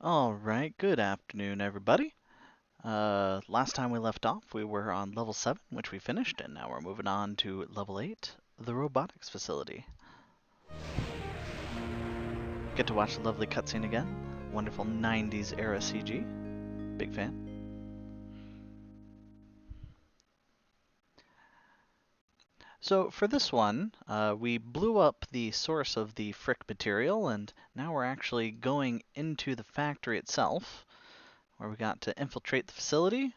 Alright, good afternoon everybody. Last time we left off we were on level 7, which we finished, and now we're moving on to level 8, the robotics facility. Get to watch the lovely cutscene again. Wonderful 90s era CG. Big fan. So for this one, we blew up the source of the frick material, and now we're actually going into the factory itself, where we got to infiltrate the facility,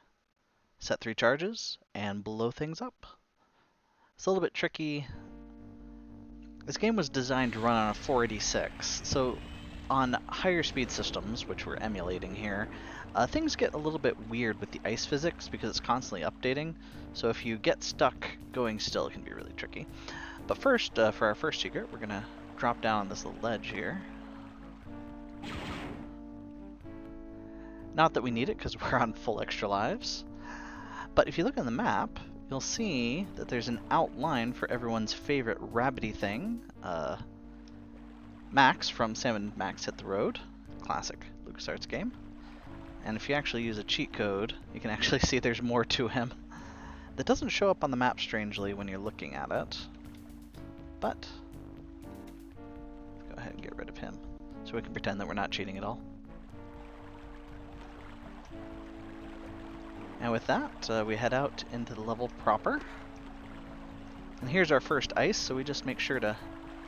set 3 charges, and blow things up. It's a little bit tricky. This game was designed to run on a 486, so on higher speed systems, which we're emulating here, things get a little bit weird with the ice physics because it's constantly updating, so if you get stuck going still, it can be really tricky. But first, for our first secret, we're going to drop down on this little ledge here. Not that we need it because we're on full extra lives, but if you look on the map, you'll see that there's an outline for everyone's favorite rabbity thing, Max from Sam & Max Hit the Road, classic LucasArts game. And if you actually use a cheat code, you can actually see there's more to him. That doesn't show up on the map strangely when you're looking at it, but let's go ahead and get rid of him so we can pretend that we're not cheating at all. And with that, we head out into the level proper. And here's our first ice, so we just make sure to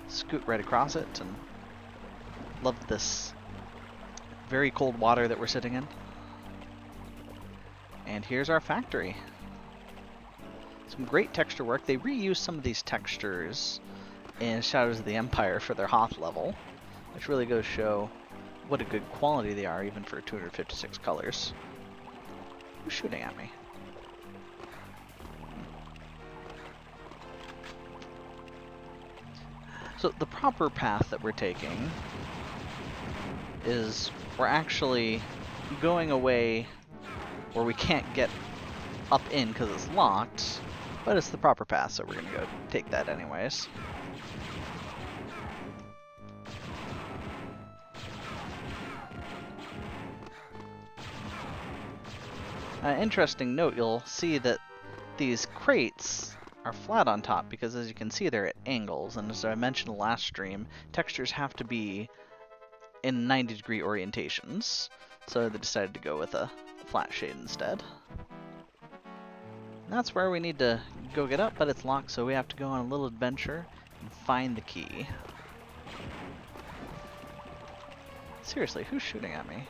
scoot right across it, and love this very cold water that we're sitting in. And here's our factory. Some great texture work. They reused some of these textures in Shadows of the Empire for their Hoth level, which really goes to show what a good quality they are, even for 256 colors. Who's shooting at me? So the proper path that we're taking is we're actually going away where we can't get up in because it's locked, but it's the proper path, so we're going to go take that anyways. Interesting note, you'll see that these crates are flat on top because, as you can see, they're at angles, and as I mentioned in the last stream, textures have to be in 90-degree orientations, so they decided to go with a flat shade instead. And that's where we need to go get up, but it's locked, so we have to go on a little adventure and find the key. Seriously, who's shooting at me?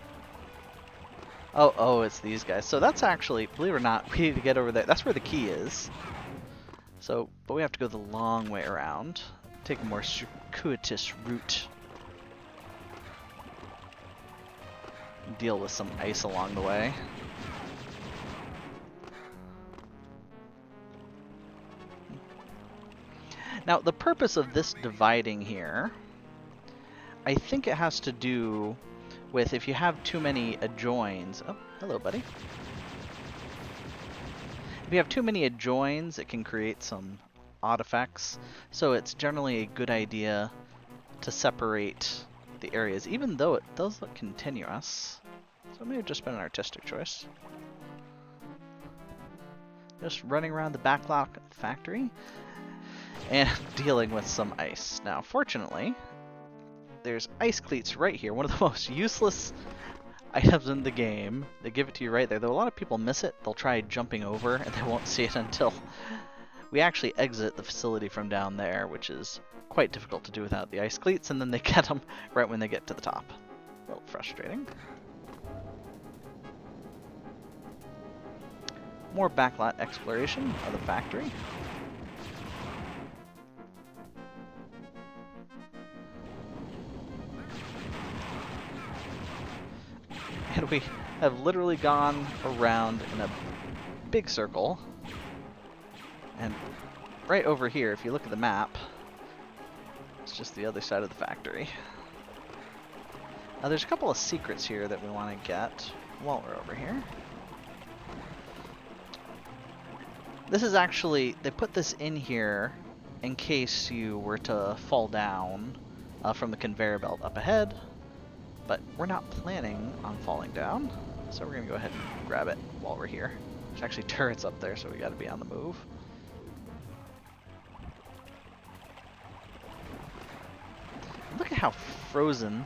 Oh, it's these guys. So that's actually, believe it or not, we need to get over there. That's where the key is. So, but we have to go the long way around. Take a more circuitous route. Deal with some ice along the way. Now, the purpose of this dividing here, I think it has to do with if you have too many adjoins. Oh, hello, buddy. If you have too many adjoins, it can create some odd effects. So it's generally a good idea to separate the areas, even though it does look continuous. So it may have just been an artistic choice. Just running around the backlot factory and dealing with some ice. Now, fortunately, there's ice cleats right here, one of the most useless items in the game. They give it to you right there. Though a lot of people miss it, they'll try jumping over and they won't see it until we actually exit the facility from down there, which is quite difficult to do without the ice cleats, and then they get them right when they get to the top. A little frustrating. More backlot exploration of the factory. And we have literally gone around in a big circle. And right over here, if you look at the map, it's just the other side of the factory. Now there's a couple of secrets here that we want to get while we're over here. This is actually, they put this in here in case you were to fall down from the conveyor belt up ahead. but we're not planning on falling down, so we're gonna go ahead and grab it while we're here. There's actually turrets up there, so we gotta be on the move. Look at how frozen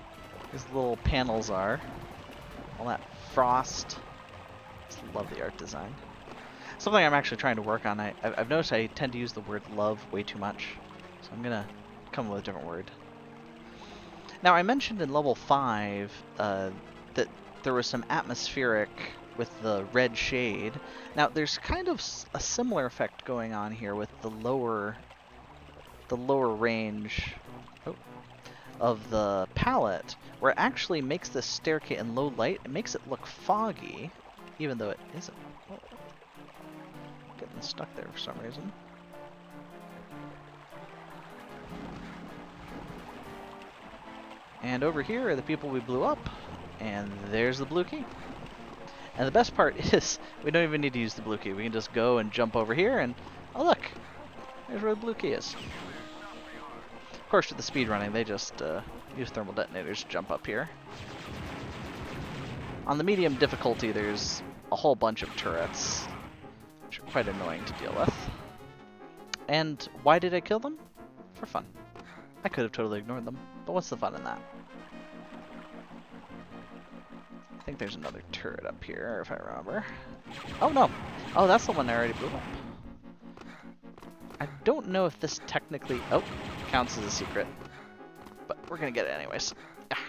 these little panels are. All that frost. Just love the art design. Something I'm actually trying to work on. I've noticed I tend to use the word love way too much, so I'm gonna come up with a different word. Now, I mentioned in level 5 that there was some atmospheric with the red shade. Now, there's kind of a similar effect going on here with the lower range of the palette, where it actually makes this staircase in low light. It makes it look foggy, even though it isn't. Oh, getting stuck there for some reason. And over here are the people we blew up, and there's the blue key. And the best part is, we don't even need to use the blue key. We can just go and jump over here, and oh look, there's where the blue key is. Of course, with the speed running, they just use thermal detonators to jump up here. On the medium difficulty, there's a whole bunch of turrets, which are quite annoying to deal with. And why did I kill them? For fun. I could have totally ignored them, but what's the fun in that? I think there's another turret up here, if I remember. Oh no! Oh, that's the one I already blew up. I don't know if this technically... Oh, counts as a secret. But we're gonna get it anyways. Ah.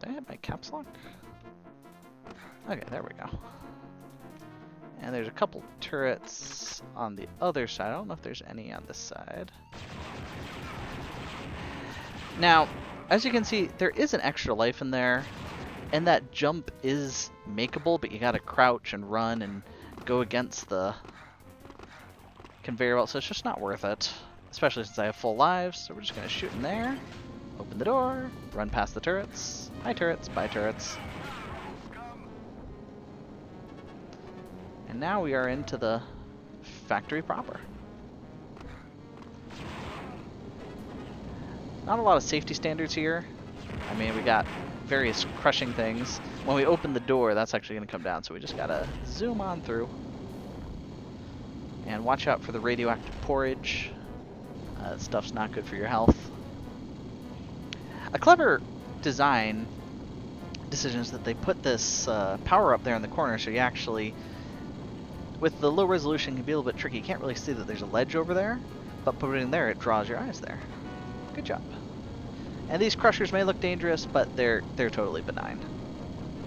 Did I hit my caps lock? Okay, there we go. And there's a couple turrets on the other side. I don't know if there's any on this side. Now, as you can see, there is an extra life in there, and that jump is makeable, but you gotta crouch and run and go against the conveyor belt, so it's just not worth it. Especially since I have full lives, so we're just gonna shoot in there, open the door, run past the turrets. Hi turrets, bye turrets. And now we are into the factory proper. Not a lot of safety standards here. I mean, we got various crushing things. When we open the door, that's actually going to come down, so we just gotta zoom on through. And watch out for the radioactive porridge. That stuff's not good for your health. A clever design decision is that they put this power up there in the corner, so you actually, with the low resolution, can be a little bit tricky. You can't really see that there's a ledge over there, but putting it there, it draws your eyes there. Good job. And these crushers may look dangerous, but they're totally benign.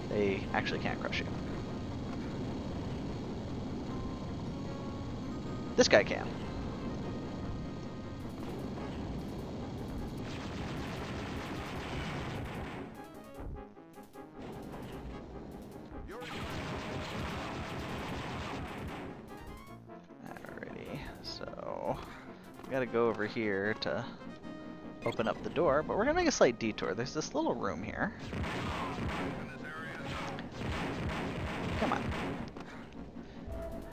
They actually can't crush you. This guy can. Alrighty, so we gotta go over here to open up the door, but we're gonna make a slight detour. There's this little room here. Come on.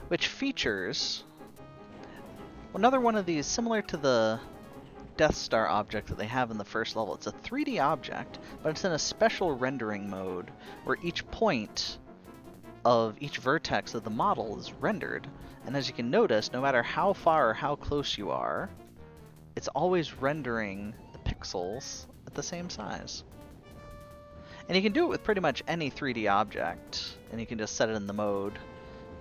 Which features another one of these, similar to the Death Star object that they have in the first level. It's a 3D object, but it's in a special rendering mode where each point of each vertex of the model is rendered. And as you can notice, no matter how far or how close you are, it's always rendering the pixels at the same size. And you can do it with pretty much any 3D object, and you can just set it in the mode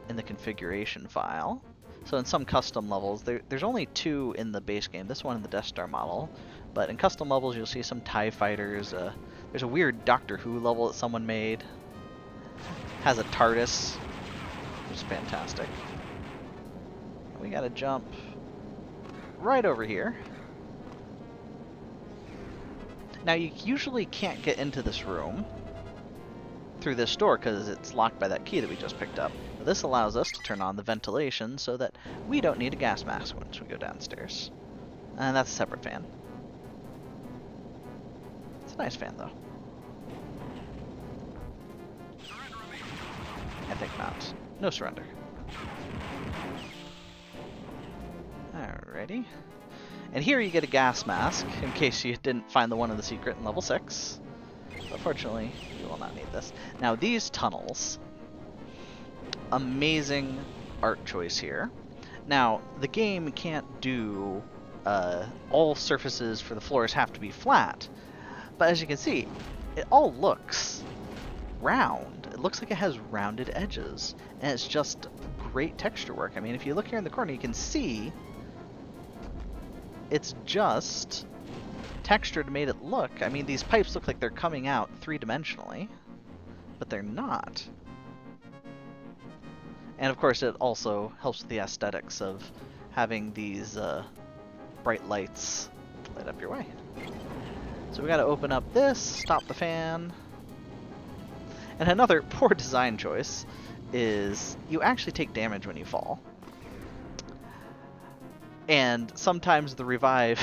in the configuration file. So in some custom levels, there's only 2 in the base game, this one and the Death Star model, but in custom levels you'll see some TIE fighters, there's a weird Doctor Who level that someone made, has a TARDIS, which is fantastic. We gotta jump right over here. Now you usually can't get into this room through this door because it's locked by that key that we just picked up. But this allows us to turn on the ventilation so that we don't need a gas mask once we go downstairs. And that's a separate fan. It's a nice fan though. I think not. No surrender. Alrighty. And here you get a gas mask, in case you didn't find the one in the secret in level 6. But fortunately, you will not need this. Now these tunnels, amazing art choice here. Now, the game can't do all surfaces for the floors have to be flat, but as you can see, it all looks round. It looks like it has rounded edges, and it's just great texture work. I mean, if you look here in the corner, you can see it's just texture to make it look. I mean, these pipes look like they're coming out three-dimensionally, but they're not. And of course, it also helps with the aesthetics of having these bright lights light up your way. So we gotta open up this, stop the fan. And another poor design choice is you actually take damage when you fall. And sometimes the revive,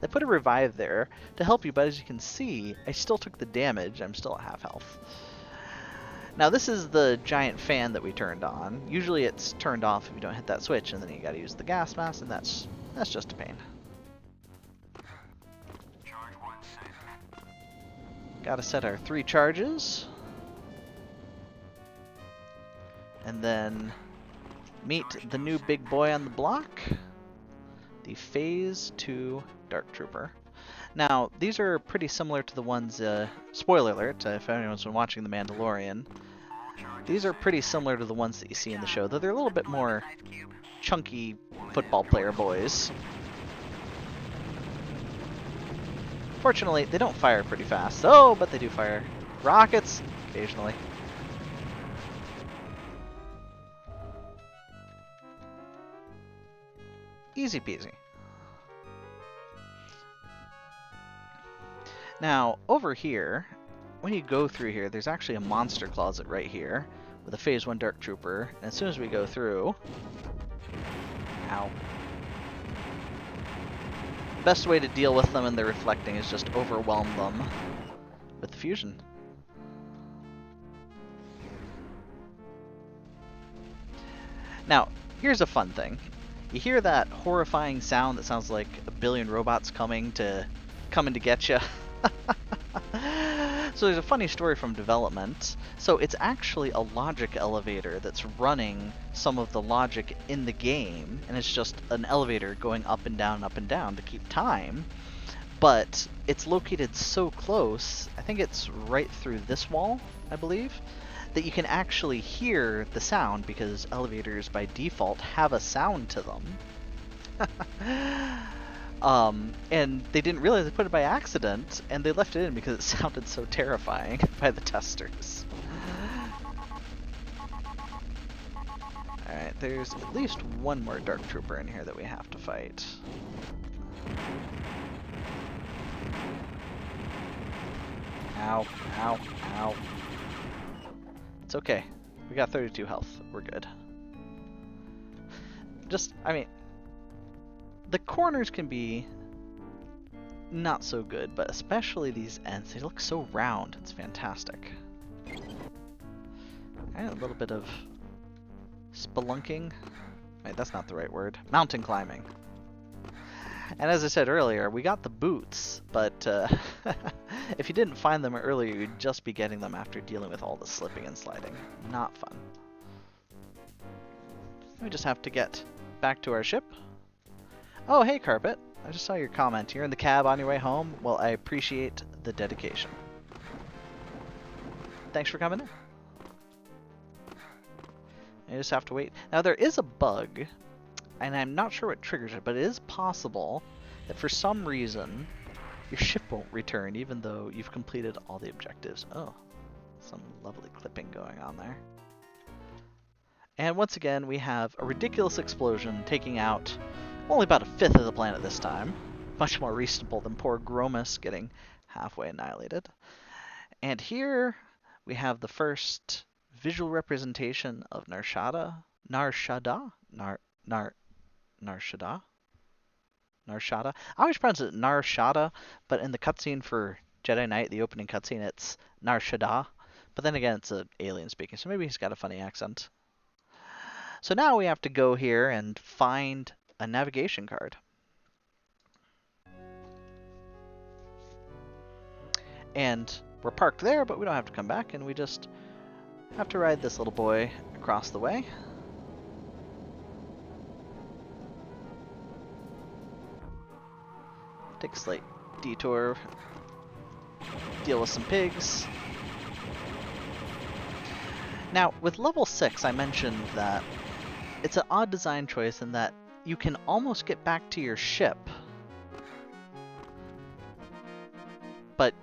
they put a revive there to help you, but as you can see, I still took the damage. I'm still at half health. Now this is the giant fan that we turned on. Usually it's turned off if you don't hit that switch, and then you gotta use the gas mask, and that's just a pain. Gotta set our 3 charges. And then meet the new big boy on the block, the Phase 2 Dark Trooper. Now, these are pretty similar to the ones, spoiler alert, if anyone's been watching The Mandalorian, these are pretty similar to the ones that you see in the show, though they're a little bit more chunky football player boys. Fortunately, they don't fire pretty fast. Oh, but they do fire rockets occasionally. Easy peasy. Now, over here, when you go through here, there's actually a monster closet right here with a Phase 1 Dark Trooper. And as soon as we go through... Ow. The best way to deal with them and their reflecting is just overwhelm them with the fusion. Now, here's a fun thing. You hear that horrifying sound that sounds like a billion robots coming to get you. So there's a funny story from development. So it's actually a logic elevator that's running some of the logic in the game, and it's just an elevator going up and down to keep time. But it's located so close, I think it's right through this wall, I believe, that you can actually hear the sound because elevators by default have a sound to them. And they didn't realize they put it by accident, and they left it in because it sounded so terrifying by the testers. Alright, there's at least one more Dark Trooper in here that we have to fight. Ow, ow, ow. It's okay. We got 32 health. We're good. I mean, the corners can be not so good, but especially these ends. They look so round. It's fantastic. And a little bit of spelunking. Wait, that's not the right word. Mountain climbing. And as I said earlier, we got the boots, but if you didn't find them earlier, you'd just be getting them after dealing with all the slipping and sliding. Not fun. We just have to get back to our ship. Oh, hey, Carpet. I just saw your comment. You're in the cab on your way home? Well, I appreciate the dedication. Thanks for coming in. You just have to wait. Now, there is a bug, and I'm not sure what triggers it, but it is possible that for some reason your ship won't return even though you've completed all the objectives. Oh, some lovely clipping going on there. And once again, we have a ridiculous explosion taking out only about a fifth of the planet this time. Much more reasonable than poor Gromus getting halfway annihilated. And here we have the first visual representation of Narshada. Narshada? Narshada? Narshada? I always pronounce it Narshada, but in the cutscene for Jedi Knight, the opening cutscene, it's Narshada. But then again, it's an alien speaking, so maybe he's got a funny accent. So now we have to go here and find a navigation card. And we're parked there, but we don't have to come back, and we just have to ride this little boy across the way. Take a slight detour, deal with some pigs. Now, with level 6, I mentioned that it's an odd design choice in that you can almost get back to your ship, but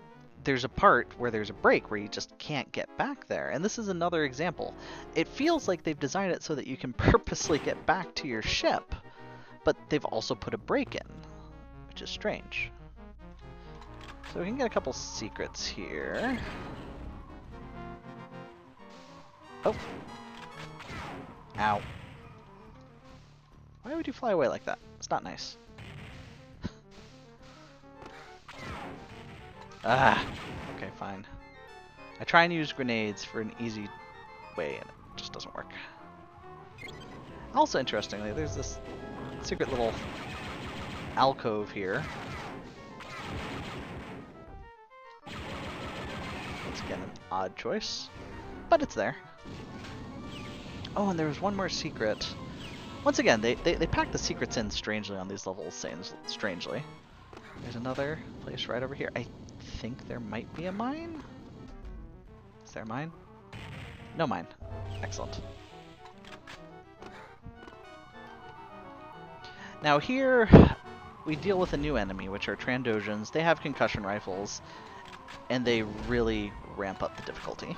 there's a part where there's a break where you just can't get back there, and this is another example. It feels like they've designed it so that you can purposely get back to your ship, but they've also put a break in, which is strange. So we can get a couple secrets here. Oh. Ow. Why would you fly away like that? It's not nice. Ah. Okay, fine. I try and use grenades for an easy way, and it just doesn't work. Also, interestingly, there's this secret little alcove here. Once again, an odd choice, but it's there. Oh, and there was one more secret. Once again, they pack the secrets in strangely on these levels, saying strangely. There's another place right over here. I think there might be a mine? Is there a mine? No mine. Excellent. Now here, we deal with a new enemy, which are Trandosians. They have concussion rifles, and they really ramp up the difficulty.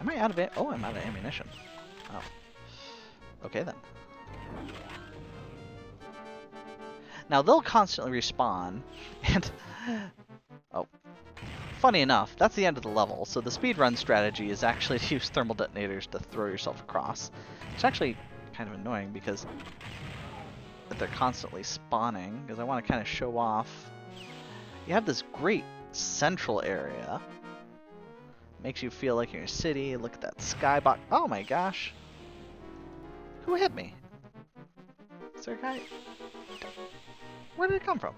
Am I out of it? Oh, I'm out of ammunition. Oh. Okay then. Now they'll constantly respawn, and oh, funny enough, that's the end of the level. So the speedrun strategy is actually to use thermal detonators to throw yourself across. It's actually kind of annoying because they're constantly spawning. Because I want to kind of show off. You have this great central area. Makes you feel like you're in a city. Look at that skybox. Oh my gosh. Who hit me? Is there a guy? Where did it come from?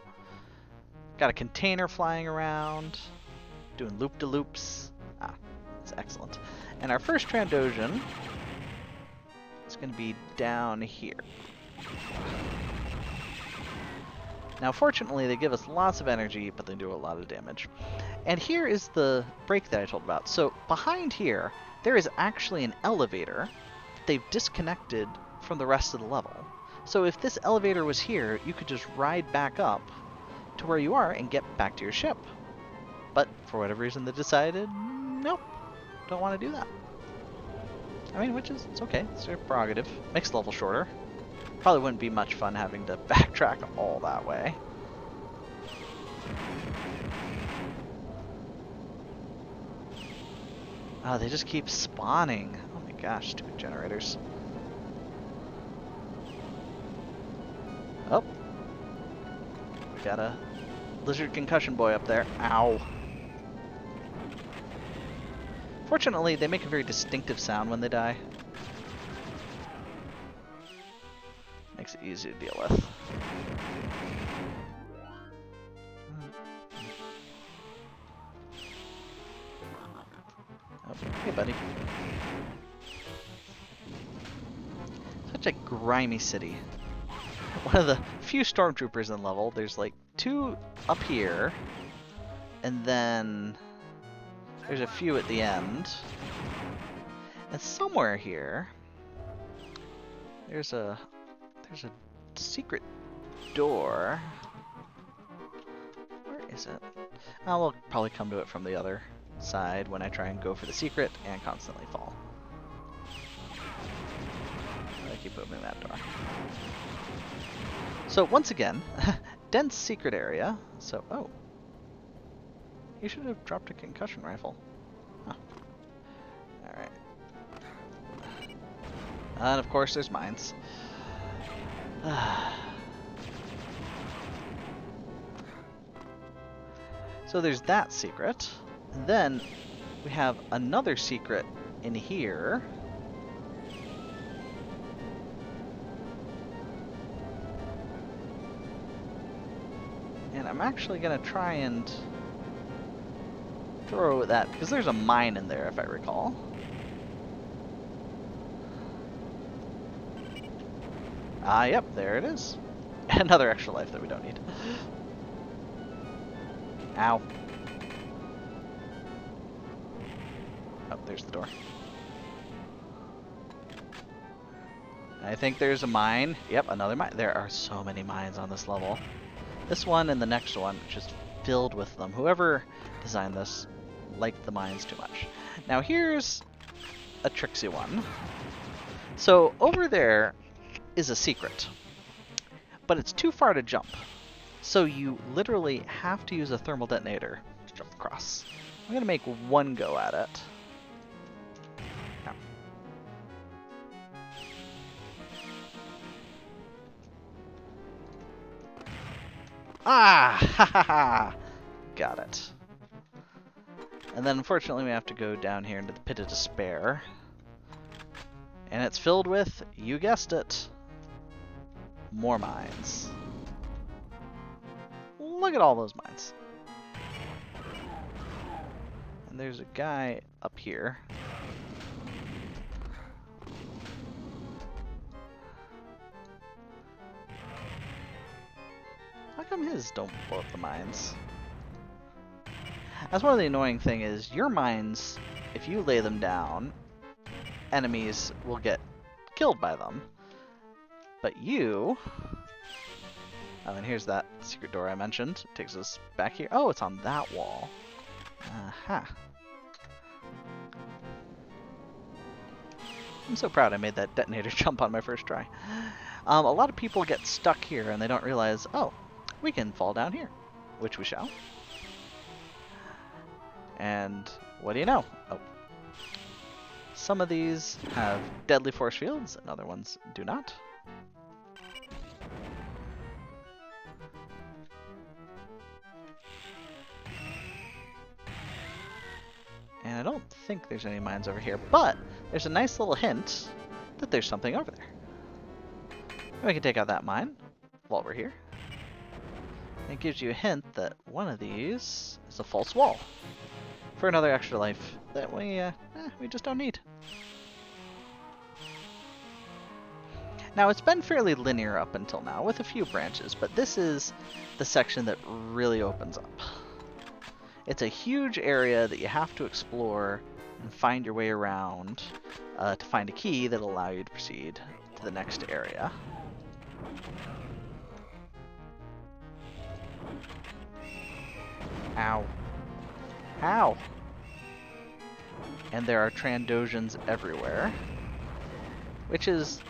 Got a container flying around. Doing loop-de-loops. Ah, that's excellent. And our first Trandosian is going to be down here. Now, fortunately, they give us lots of energy, but they do a lot of damage. And here is the break that I told about. So behind here, there is actually an elevator that they've disconnected from the rest of the level. So if this elevator was here, you could just ride back up to where you are and get back to your ship. But for whatever reason, they decided, nope, don't want to do that. I mean, which is, it's okay, it's their prerogative. Makes the level shorter. Probably wouldn't be much fun having to backtrack all that way. Oh, they just keep spawning. Oh my gosh, stupid generators. Oh. We got a lizard concussion boy up there. Ow. Fortunately, they make a very distinctive sound when they die. Makes it easy to deal with. Oh, hey, buddy. Such a grimy city. One of the few stormtroopers in the level. There's like 2 up here, and then there's a few at the end. And somewhere here, there's a secret door. Where is it? Oh, we'll probably come to it from the other side when I try and go for the secret and constantly fall. I keep opening that door. So once again, dense secret area. So, oh. You should have dropped a concussion rifle. Huh. Alright. And of course there's mines. So there's that secret. And then we have another secret in here. And I'm actually going to try and throw that, because there's a mine in there if I recall. Yep, there it is. Another extra life that we don't need. Ow. Oh, there's the door. I think there's a mine. Yep, another mine. There are so many mines on this level. This one and the next one just filled with them. Whoever designed this liked the mines too much. Now here's a tricksy one. So over there is a secret, but it's too far to jump. So you literally have to use a thermal detonator to jump across. I'm going to make one go at it. Ah! Ha ha ha! Got it. And then unfortunately we have to go down here into the pit of despair. And it's filled with, you guessed it, more mines. Look at all those mines. And there's a guy up here. How come his don't blow up the mines? That's one of the annoying thing is your mines, if you lay them down, enemies will get killed by them. But you... Oh, and here's that secret door I mentioned. It takes us back here. Oh, it's on that wall. Aha. I'm so proud I made that detonator jump on my first try. A lot of people get stuck here and they don't realize, oh, we can fall down here, which we shall. And what do you know? Oh, some of these have deadly force fields and other ones do not. And I don't think there's any mines over here, but there's a nice little hint that there's something over there. And we can take out that mine while we're here. It gives you a hint that one of these is a false wall for another extra life that we just don't need. Now it's been fairly linear up until now with a few branches, but this is the section that really opens up. It's a huge area that you have to explore and find your way around to find a key that'll allow you to proceed to the next area. Ow. Ow! And there are Trandosians everywhere, which is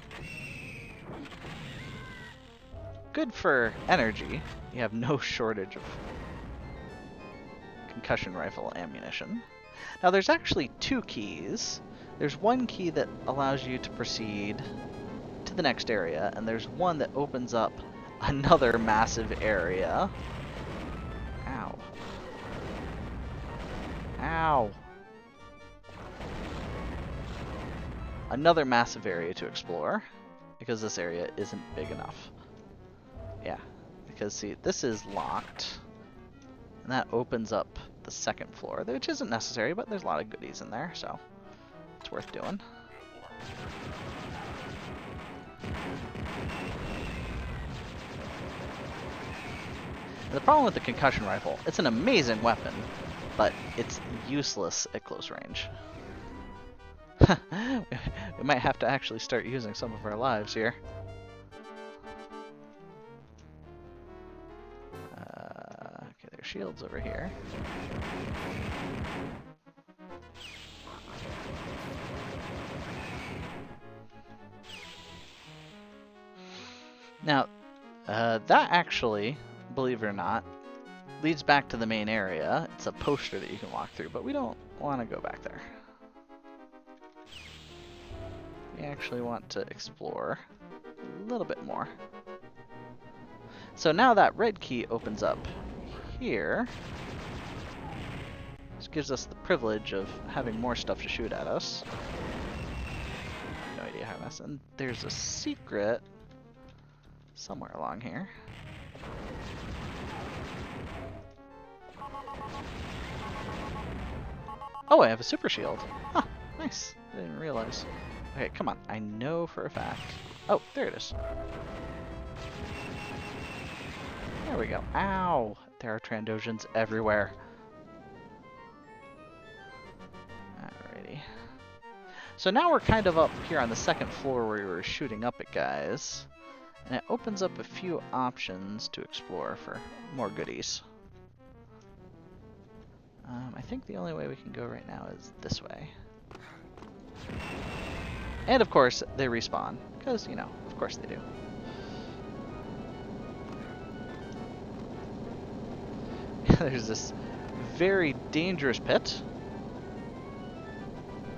good for energy. You have no shortage of concussion rifle ammunition. Now there's actually two keys. There's one key that allows you to proceed to the next area, and there's one that opens up another massive area. Ow. Ow. Another massive area to explore, because this area isn't big enough. Yeah, because see, this is locked, and that opens up the second floor, which isn't necessary, but there's a lot of goodies in there, so it's worth doing. And the problem with the concussion rifle, it's an amazing weapon, but it's useless at close range. We might have to actually start using some of our lives here. Okay, there's shields over here. Now, that actually, believe it or not, leads back to the main area. It's a poster that you can walk through, but we don't want to go back there. We actually want to explore a little bit more. So now that red key opens up here. This gives us the privilege of having more stuff to shoot at us. No idea how that's. And there's a secret somewhere along here. Oh, I have a super shield. Huh, nice. I didn't realize. Okay, come on. I know for a fact. Oh, there it is. There we go. Ow! There are Trandosians everywhere. Alrighty. So now we're kind of up here on the second floor where we were shooting up at guys. And it opens up a few options to explore for more goodies. I think the only way we can go right now is this way. And of course, they respawn. Because, you know, of course they do. There's this very dangerous pit,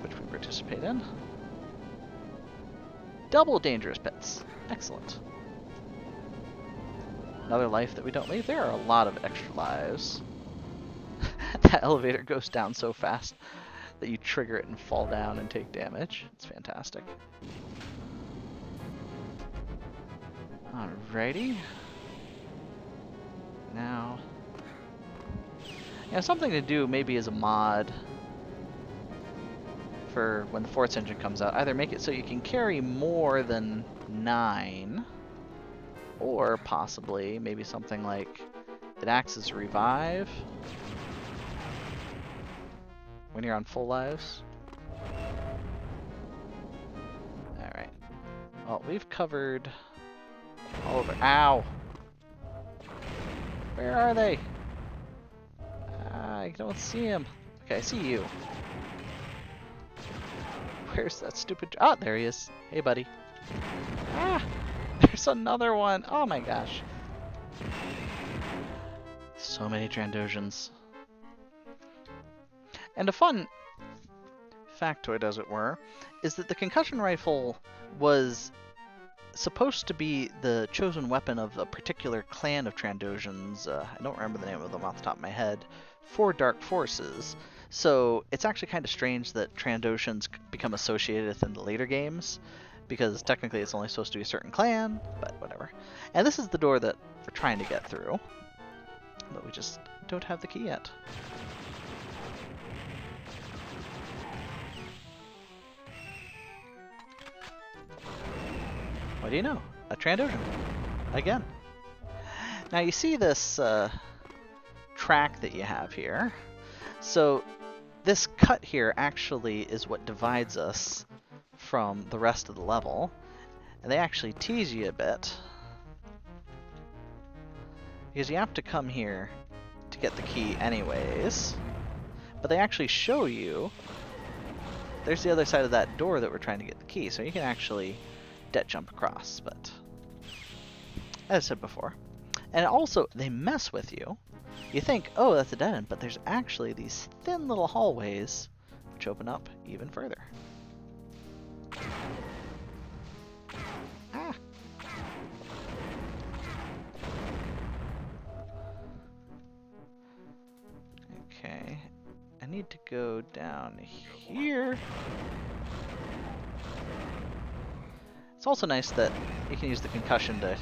which we participate in. Double dangerous pits. Excellent. Another life that we don't leave. There are a lot of extra lives. That elevator goes down so fast that you trigger it and fall down and take damage. It's fantastic. Alrighty. Now, something to do maybe as a mod for when the Force engine comes out. Either make it so you can carry more than 9, or possibly maybe something like it acts as a revive when you're on full lives. Alright. Well, we've covered all over. Ow! Where are they? I don't see him. Okay, I see you. Where's that stupid... Ah, there he is. Hey, buddy. Ah! There's another one. Oh my gosh. So many Trandosians. And a fun factoid, as it were, is that the concussion rifle was supposed to be the chosen weapon of a particular clan of Trandosians. I don't remember the name of them off the top of my head. For Dark Forces. So it's actually kind of strange that Trandosians become associated with in the later games, because technically it's only supposed to be a certain clan, but whatever. And this is the door that we're trying to get through, but we just don't have the key yet. What do you know? A Trandosian. Again. Now you see this track that you have here. So this cut here actually is what divides us from the rest of the level. And they actually tease you a bit, because you have to come here to get the key anyways. But they actually show you there's the other side of that door that we're trying to get the key, so you can actually debt jump across. But as I said before, and also they mess with you. You think, oh, that's a dead end, but there's actually these thin little hallways which open up even further. Ah. Okay, I need to go down here. It's also nice that you can use the concussion to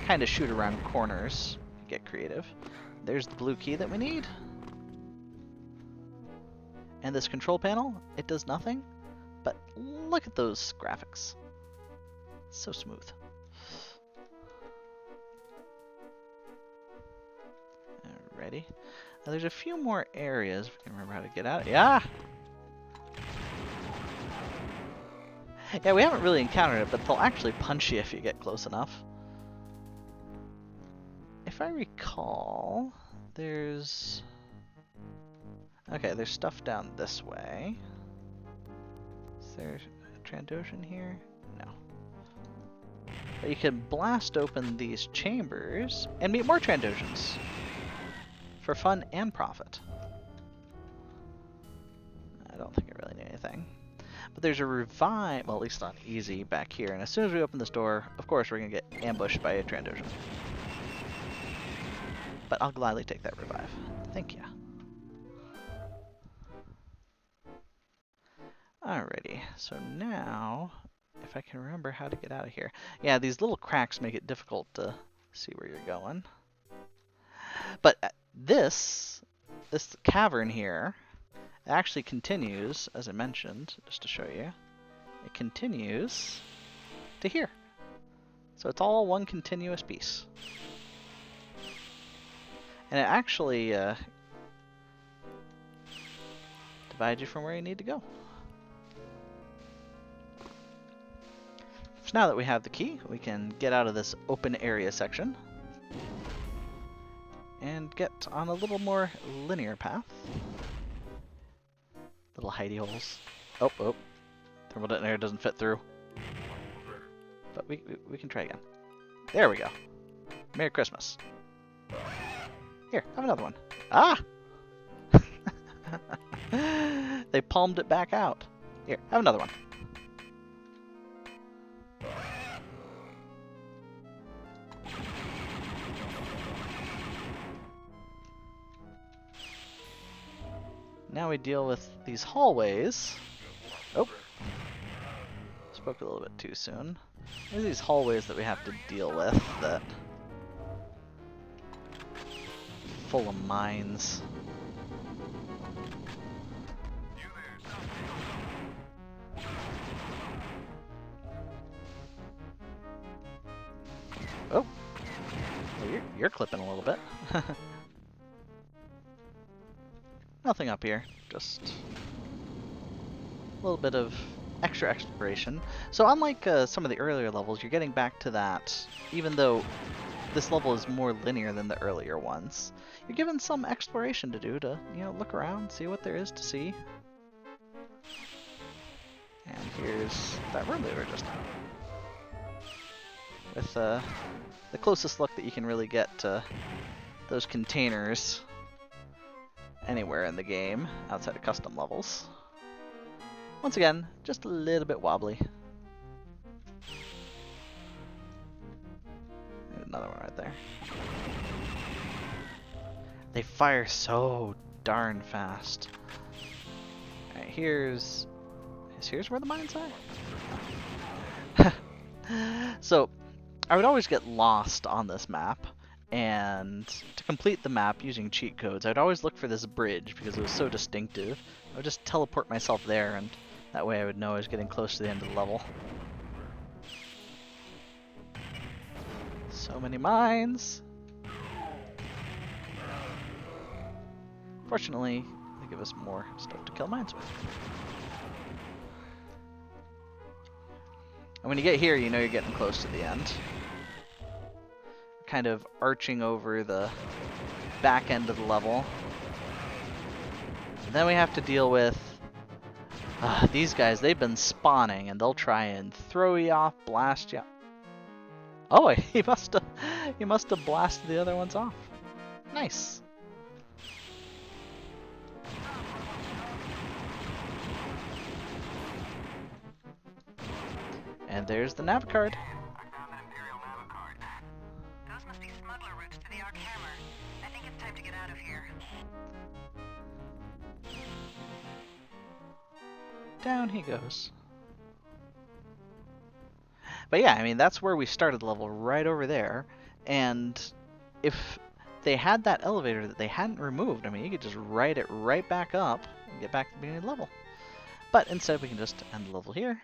kind of shoot around corners, get creative. There's the blue key that we need. And this control panel, it does nothing, but look at those graphics. It's so smooth. Alrighty. Now there's a few more areas, if we can remember how to get out. Yeah! Yeah, we haven't really encountered it, but they'll actually punch you if you get close enough. If I recall, there's... Okay, there's stuff down this way. Is there a Trandoshan here? No. But you can blast open these chambers and meet more Trandoshans. For fun and profit. I don't think I really need anything. But there's a revive, well, at least not easy, back here. And as soon as we open this door, of course, we're going to get ambushed by a Trandoshan. But I'll gladly take that revive. Thank you. Alrighty, so now, if I can remember how to get out of here. Yeah, these little cracks make it difficult to see where you're going. But this this cavern here, it actually continues, as I mentioned, just to show you. It continues to here. So it's all one continuous piece. And it actually divides you from where you need to go. So now that we have the key, we can get out of this open area section and get on a little more linear path. Little hidey holes. Oh, oh. Thermal detonator doesn't fit through. But we can try again. There we go. Merry Christmas. Here, have another one. Ah! They palmed it back out. Here, have another one. Now we deal with these hallways. Oh! Spoke a little bit too soon. There's these hallways that we have to deal with that... full of mines. Oh! Well, you're clipping a little bit. Nothing up here, just a little bit of extra exploration. So unlike some of the earlier levels, you're getting back to that, even though this level is more linear than the earlier ones. You're given some exploration to do to, you know, look around, see what there is to see. And here's that room that we were just in. With the closest look that you can really get to those containers anywhere in the game, outside of custom levels. Once again, just a little bit wobbly. There's another one right there. They fire so darn fast. Alright, here's where the mines are? So, I would always get lost on this map, and to complete the map using cheat codes, I'd always look for this bridge because it was so distinctive. I would just teleport myself there, and that way I would know I was getting close to the end of the level. So many mines! Fortunately, they give us more stuff to kill mines with. And when you get here, you know you're getting close to the end. Kind of arching over the back end of the level. And then we have to deal with these guys. They've been spawning, and they'll try and throw you off, blast you. Oh, he must have blasted the other ones off. Nice. And there's the nav card. I found an Imperial nav card. Those must be smuggler routes to the Arc Hammer. I think it's time to get out of here. Down he goes. But yeah, I mean, that's where we started the level, right over there. And if they had that elevator that they hadn't removed, I mean, you could just ride it right back up and get back to the beginning of the level. But instead, we can just end the level here.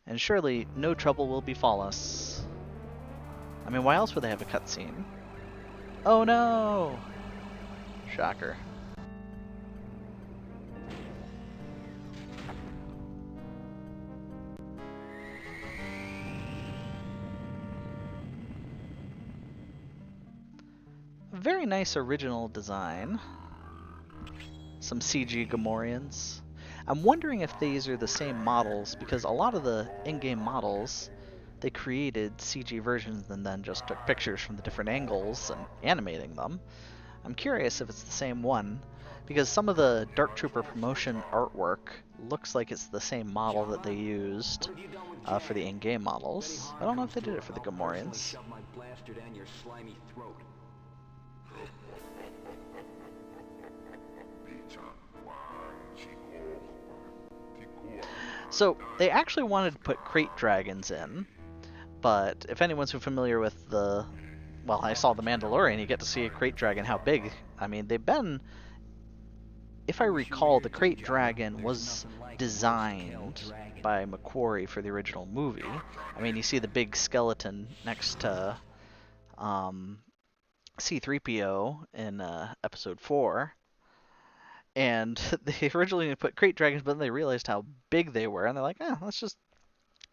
And surely no trouble will befall us. I mean, why else would they have a cutscene? Oh no! Shocker. Very nice original design. Some CG Gamorreans. I'm wondering if these are the same models, because a lot of the in-game models, they created CG versions and then just took pictures from the different angles and animating them. I'm curious if it's the same one, because some of the Dark Trooper promotion artwork looks like it's the same model that they used for the in-game models. I don't know if they did it for the Gamorreans. So, they actually wanted to put crate dragons in, but if anyone's familiar with the... Well, I saw The Mandalorian, you get to see a crate dragon how big. I mean, they've been if I recall, the Crate Dragon was designed by Macquarie for the original movie. I mean, you see the big skeleton next to C-3PO in Episode 4. And they originally put Crate Dragons, but then they realized how big they were, and they're like, let's just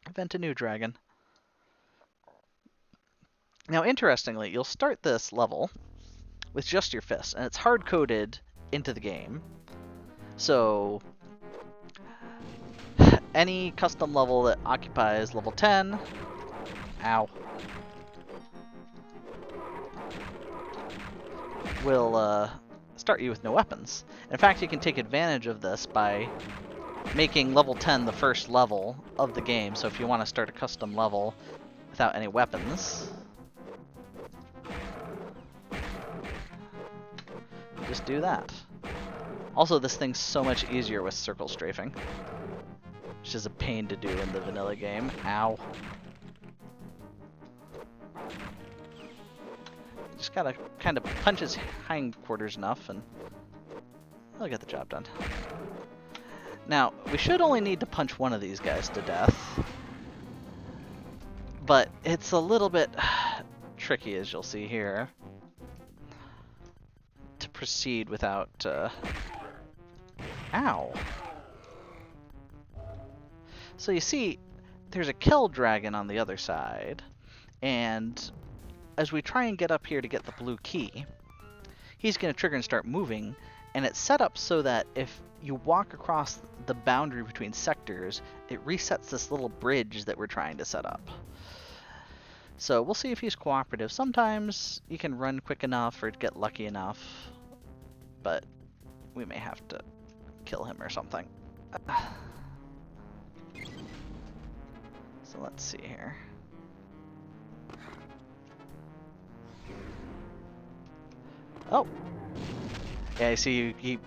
invent a new dragon. Now, interestingly, you'll start this level with just your fists, and it's hard-coded into the game. So, any custom level that occupies level 10, ow, will start you with no weapons. In fact, you can take advantage of this by making level 10 the first level of the game. So if you want to start a custom level without any weapons, just do that. Also, this thing's so much easier with circle strafing, which is a pain to do in the vanilla game. Ow. Just gotta kind of punch his hindquarters enough and he'll get the job done. Now, we should only need to punch one of these guys to death, but it's a little bit tricky, as you'll see here, to proceed without... Ow! So you see, there's a kill dragon on the other side, and as we try and get up here to get the blue key, he's going to trigger and start moving, and it's set up so that if you walk across the boundary between sectors, it resets this little bridge that we're trying to set up. So we'll see if he's cooperative. Sometimes you can run quick enough or get lucky enough, but we may have to kill him or something. So let's see here. Oh! Yeah, you see, he...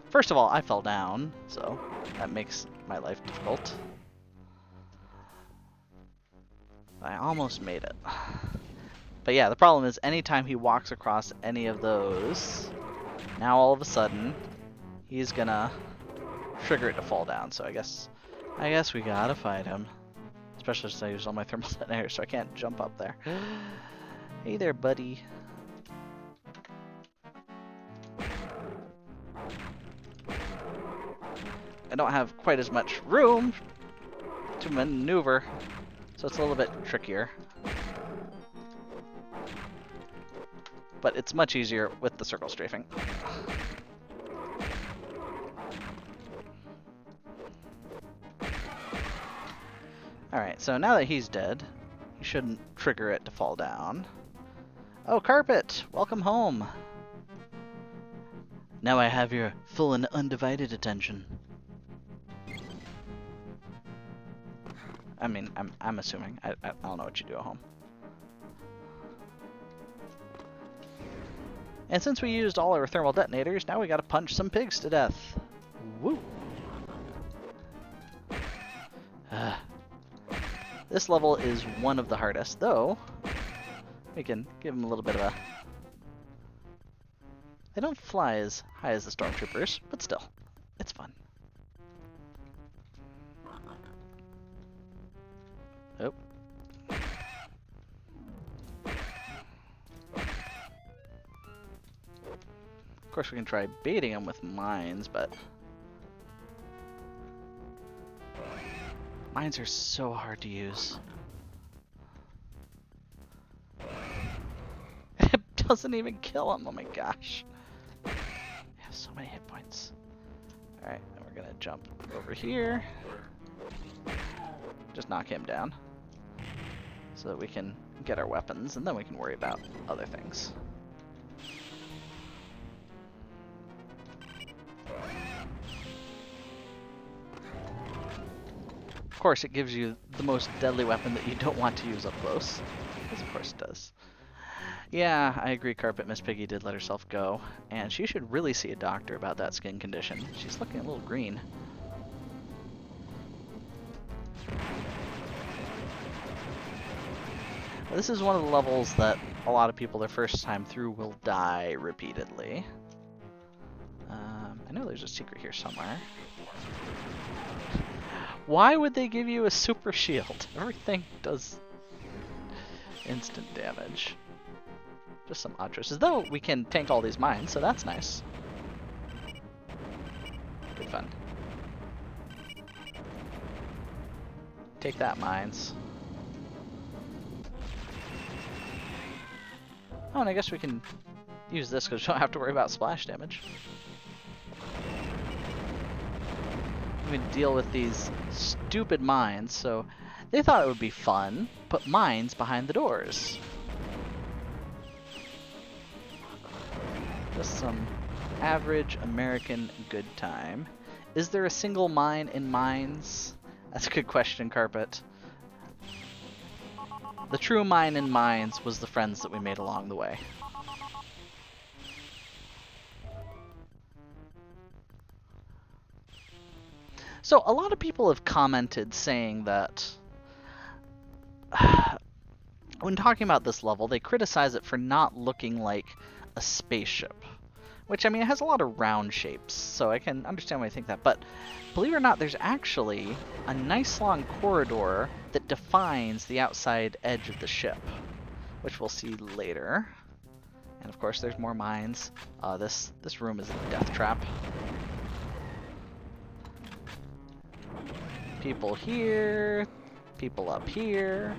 First of all, I fell down, so that makes my life difficult. I almost made it. But yeah, the problem is anytime he walks across any of those, now all of a sudden, he's gonna trigger it to fall down. So I guess we gotta fight him. Especially since I used all my thermal detonators, so I can't jump up there. Hey there, buddy. I don't have quite as much room to maneuver, so it's a little bit trickier. But it's much easier with the circle strafing. Alright, so now that he's dead, you shouldn't trigger it to fall down. Oh, Carpet! Welcome home! Now I have your full and undivided attention. I mean, I'm assuming. I don't know what you do at home. And since we used all our thermal detonators, now we gotta punch some pigs to death. Woo! This level is one of the hardest, though we can give them a little bit of a... They don't fly as high as the stormtroopers, but still, it's fun. Oh. Of course, we can try baiting them with mines, but mines are so hard to use. It doesn't even kill them. Oh my gosh. I have so many hit points. Alright, and we're gonna jump over here. Just knock him down, so that we can get our weapons, and then we can worry about other things. Of course, it gives you the most deadly weapon that you don't want to use up close, as of course it does. Yeah, I agree, Carpet. Miss Piggy did let herself go, and she should really see a doctor about that skin condition. She's looking a little green. This is one of the levels that a lot of people their first time through will die repeatedly. I know there's a secret here somewhere. Why would they give you a super shield? Everything does instant damage. Just some odd choices. Though we can tank all these mines, so that's nice. Good fun. Take that, mines. Oh, and I guess we can use this because we don't have to worry about splash damage. We can deal with these stupid mines, so they thought it would be fun. Put mines behind the doors. Just some average American good time. Is there a single mine in Mines? That's a good question, Carpet. The true mine in Mines was the friends that we made along the way. So a lot of people have commented saying that when talking about this level, they criticize it for not looking like a spaceship. Which, I mean, it has a lot of round shapes, so I can understand why I think that. But believe it or not, there's actually a nice long corridor that defines the outside edge of the ship, which we'll see later. And of course, there's more mines. This room is a death trap. People here, people up here.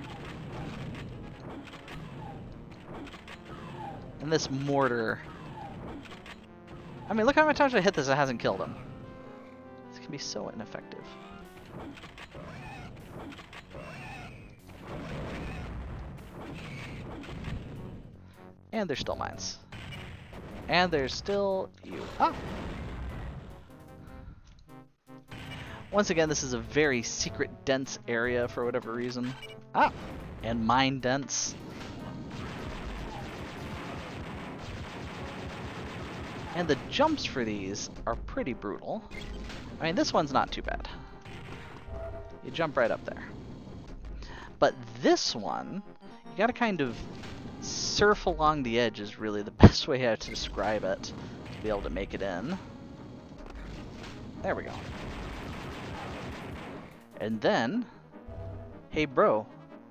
And this mortar. I mean, look how many times I hit this, it hasn't killed him. This can be so ineffective. And there's still mines. And there's still you. Ah! Once again, this is a very secret, dense area for whatever reason. Ah! And mine dense. And the jumps for these are pretty brutal. I mean, this one's not too bad. You jump right up there. But this one, you gotta kind of surf along the edge is really the best way to describe it, to be able to make it in. There we go. And then, hey bro,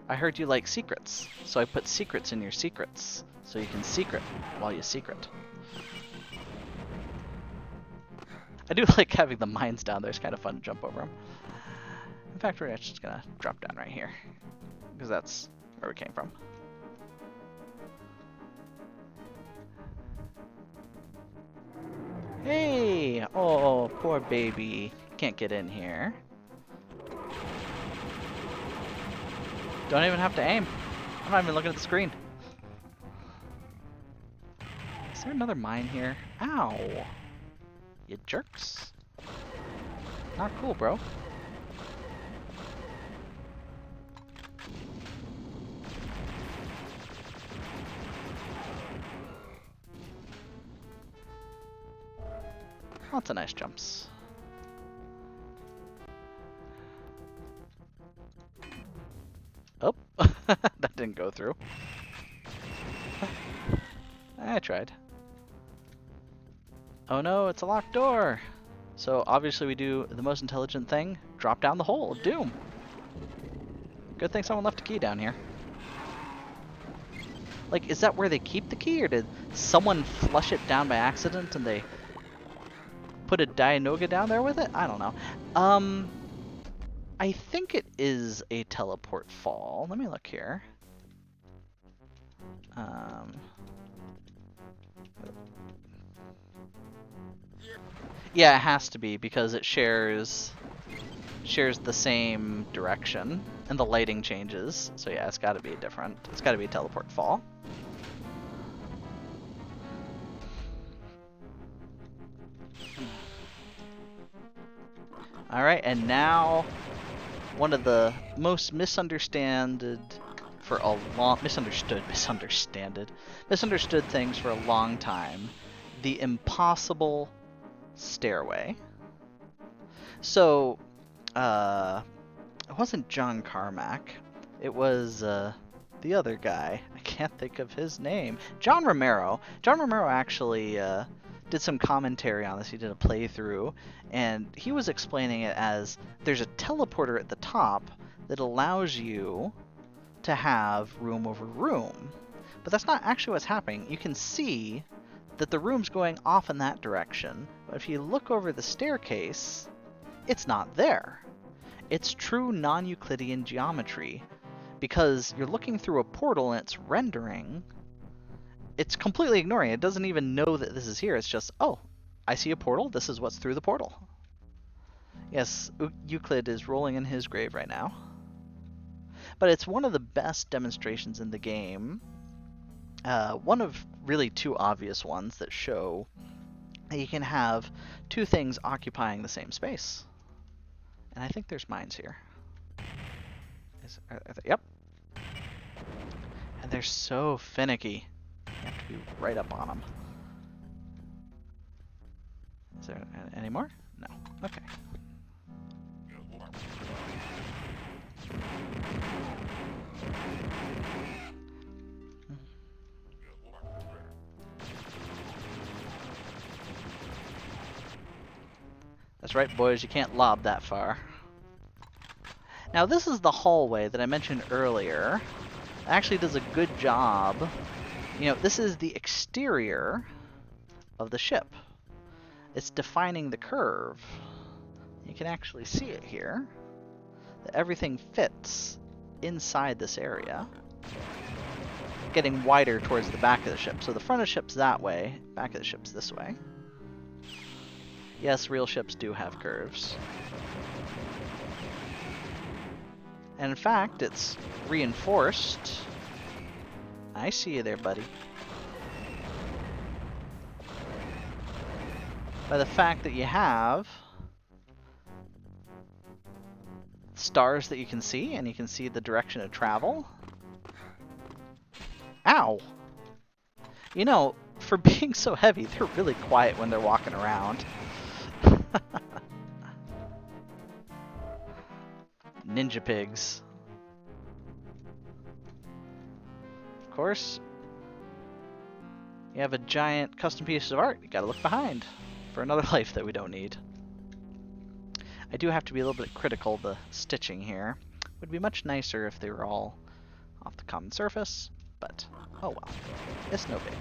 I heard you like secrets, so I put secrets in your secrets, so you can secret while you secret. I do like having the mines down there, it's kind of fun to jump over them. In fact, we're just gonna drop down right here, because that's where we came from. Hey! Oh, poor baby. Can't get in here. Don't even have to aim. I'm not even looking at the screen. Is there another mine here? Ow! You jerks. Not cool, bro. Lots of nice jumps. Oh, that didn't go through. I tried. Oh no, it's a locked door. So obviously we do the most intelligent thing, drop down the hole of doom. Good thing someone left a key down here. Like, is that where they keep the key, or did someone flush it down by accident and they put a Dianoga down there with it? I don't know. I think it is a teleport fall. Let me look here. Yeah, it has to be because it shares the same direction and the lighting changes. So yeah, it's got to be different. It's got to be a teleport fall. All right, and now one of the most misunderstood things for a long time, the impossible stairway. So, it wasn't John Carmack. It was the other guy. I can't think of his name. John Romero. John Romero actually did some commentary on this. He did a playthrough, and he was explaining it as there's a teleporter at the top that allows you to have room over room. But that's not actually what's happening. You can see that the room's going off in that direction, but if you look over the staircase, it's not there. It's true non-Euclidean geometry, because you're looking through a portal and it's rendering. It's completely ignoring it. It doesn't even know that this is here. It's just, oh, I see a portal. This is what's through the portal. Yes, Euclid is rolling in his grave right now. But it's one of the best demonstrations in the game. One of really two obvious ones that show that you can have two things occupying the same space. And I think there's mines here. Yep. And they're so finicky. You have to be right up on them. Is there any more? No. Okay. That's right, boys, you can't lob that far. Now this is the hallway that I mentioned earlier. It actually does a good job. You know, this is the exterior of the ship. It's defining the curve. You can actually see it here. That everything fits inside this area. Getting wider towards the back of the ship. So the front of the ship's that way, back of the ship's this way. Yes, real ships do have curves. And in fact, it's reinforced. I see you there, buddy. By the fact that you have stars that you can see, and you can see the direction of travel. Ow! You know, for being so heavy, they're really quiet when they're walking around. Ninja pigs. Of course, you have a giant custom piece of art. You gotta look behind for another life that we don't need. I do have to be a little bit critical of the stitching here. Would be much nicer if they were all off the common surface, but oh well. It's no big.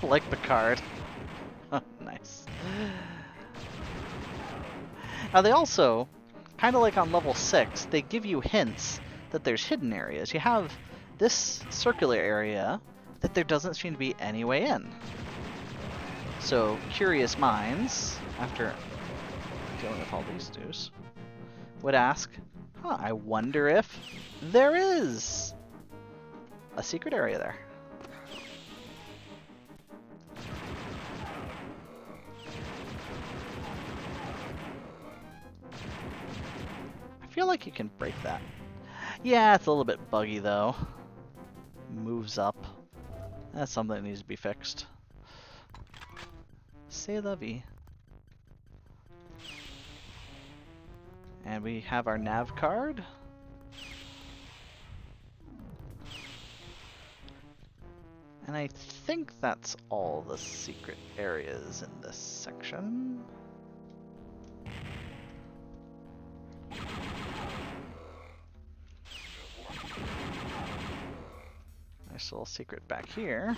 Like Picard. Nice. Now they also, kind of like on level 6, they give you hints that there's hidden areas. You have this circular area that there doesn't seem to be any way in. So curious minds, after dealing with all these dudes, would ask, huh, I wonder if there is a secret area there. I feel like you can break that. Yeah, it's a little bit buggy though. Moves up. That's something that needs to be fixed. C'est la vie. And we have our nav card. And I think that's all the secret areas in this section. Nice little secret back here.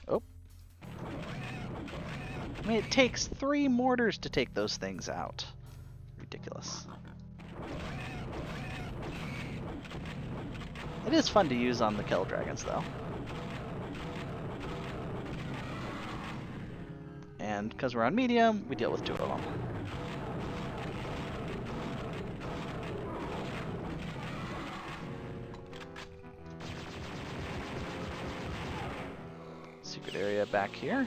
Oh. I mean, it takes 3 mortars to take those things out. Ridiculous. It is fun to use on the Kettle Dragons, though. And because we're on medium, we deal with 2 of them. Secret area back here.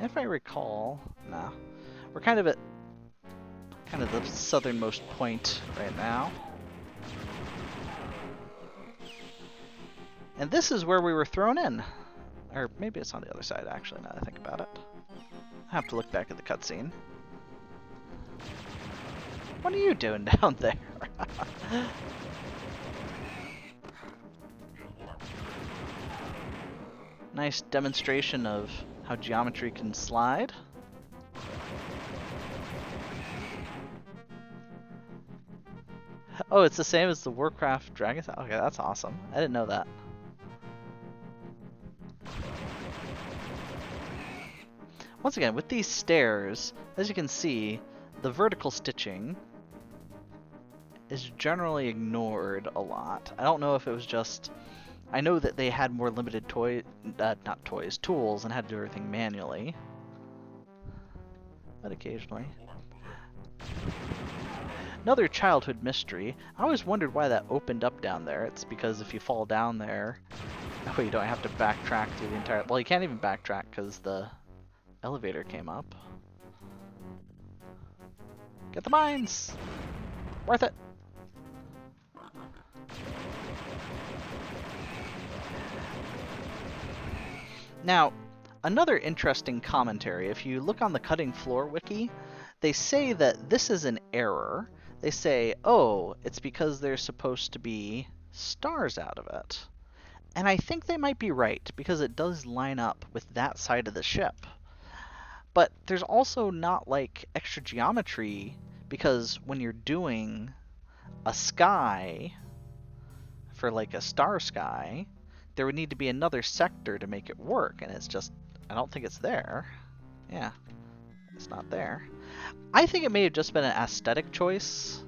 If I recall, no. We're kind of at the southernmost point right now. And this is where we were thrown in. Or maybe it's on the other side, actually, now that I think about it. I have to look back at the cutscene. What are you doing down there? Nice demonstration of how geometry can slide. Oh, it's the same as the Warcraft Dragon. Okay, that's awesome. I didn't know that. Once again, with these stairs, as you can see, the vertical stitching is generally ignored a lot. I don't know if it was just... I know that they had more limited tools and had to do everything manually. But occasionally. Another childhood mystery. I always wondered why that opened up down there. It's because if you fall down there, oh, you don't have to backtrack through the entire... Well, you can't even backtrack because the elevator came up. Get the mines! Worth it! Now, another interesting commentary, if you look on the Cutting Floor wiki, they say that this is an error. They say, oh, it's because there's supposed to be stars out of it. And I think they might be right, because it does line up with that side of the ship. But there's also not, like, extra geometry, because when you're doing a sky, for like a star sky, there would need to be another sector to make it work, and it's just, I don't think it's there. Yeah, it's not there. I think it may have just been an aesthetic choice.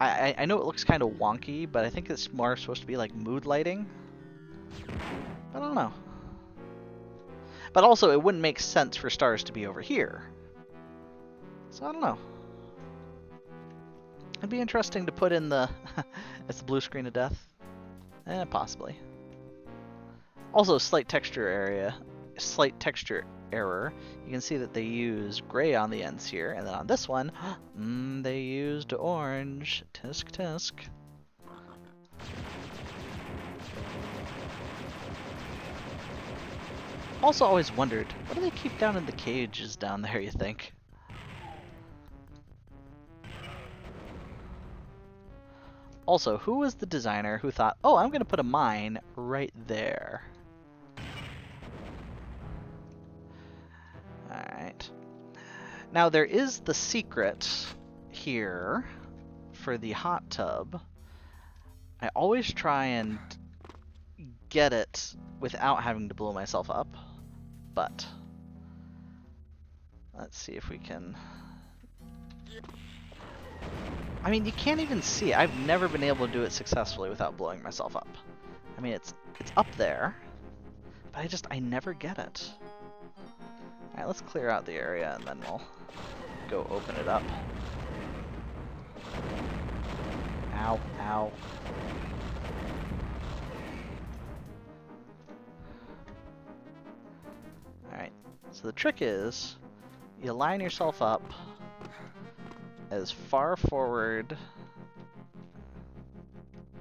I know it looks kind of wonky, but I think it's more supposed to be like mood lighting. I don't know. But also, it wouldn't make sense for stars to be over here. So I don't know. It'd be interesting to put in the... it's the blue screen of death. Possibly. Also, slight texture error. You can see that they use gray on the ends here, and then on this one, they used orange. Tisk tisk. Also, always wondered, what do they keep down in the cages down there? You think? Also, who was the designer who thought, oh, I'm going to put a mine right there? Alright. Now, there is the secret here for the hot tub. I always try and get it without having to blow myself up, but let's see if we can... I mean, you can't even see it. I've never been able to do it successfully without blowing myself up. I mean, it's up there, but I never get it. Alright, let's clear out the area and then we'll go open it up. Ow, ow. Alright, so the trick is, you line yourself up as far forward...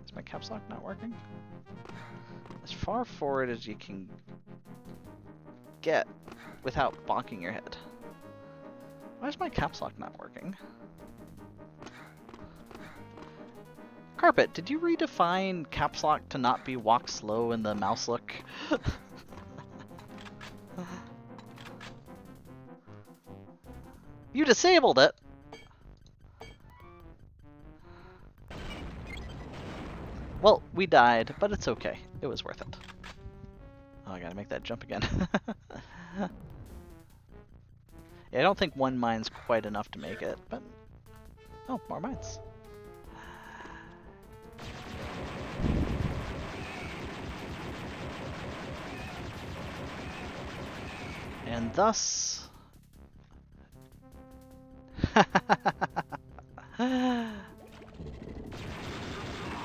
Is my caps lock not working? As far forward as you can get without bonking your head. Why is my caps lock not working? Carpet, did you redefine caps lock to not be walk slow in the mouse look? You disabled it! Well, we died, but it's okay. It was worth it. Oh, I gotta make that jump again. Yeah, I don't think one mine's quite enough to make it, but... Oh, more mines. And thus...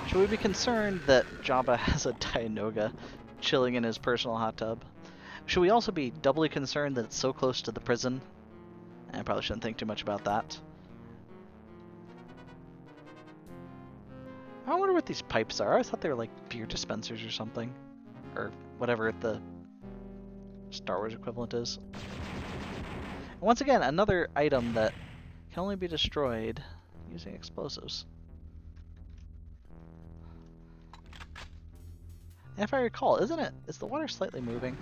Should we be concerned that Jabba has a Dianoga chilling in his personal hot tub? Should we also be doubly concerned that it's so close to the prison? I probably shouldn't think too much about that. I wonder what these pipes are. I thought they were like beer dispensers or something. or whatever the Star Wars equivalent is. And once again, another item that can only be destroyed using explosives. And if I recall, isn't it? Is the water slightly moving?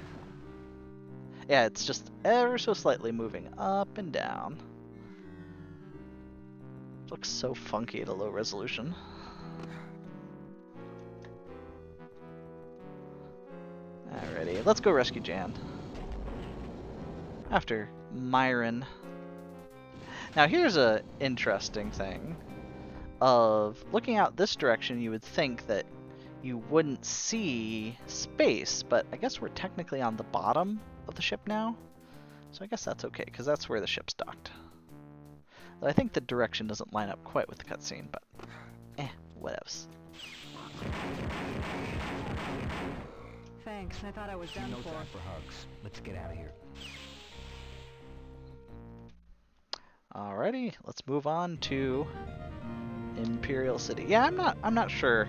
Yeah, it's just ever so slightly moving up and down. It looks so funky at a low resolution. Alrighty, let's go rescue Jan. After Myron. Now here's a interesting thing. Of looking out this direction, you would think that you wouldn't see space, but I guess we're technically on the bottom of the ship now. So I guess that's okay, because that's where the ship's docked. Though I think the direction doesn't line up quite with the cutscene, but whatevs. Thanks, I thought I was done No for. time for hugs. Let's get out of here. Alrighty, let's move on to Imperial City. Yeah, I'm not sure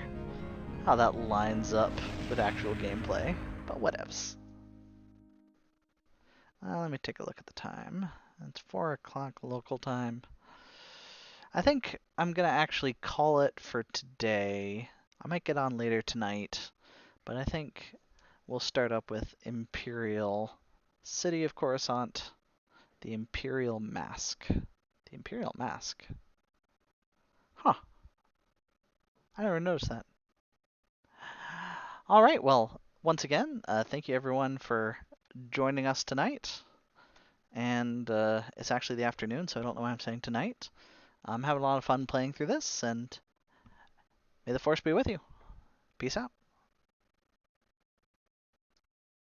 how that lines up with actual gameplay, but whatevs. Let me take a look at the time. It's 4 o'clock local time. I think I'm gonna actually call it for today. I might get on later tonight, but I think we'll start up with Imperial City of Coruscant, the Imperial Mask. The Imperial Mask. Huh. I never noticed that. All right, well, once again, thank you everyone for joining us tonight. And it's actually the afternoon, so I don't know why I'm saying tonight. I'm having a lot of fun playing through this, and may the Force be with you. Peace out.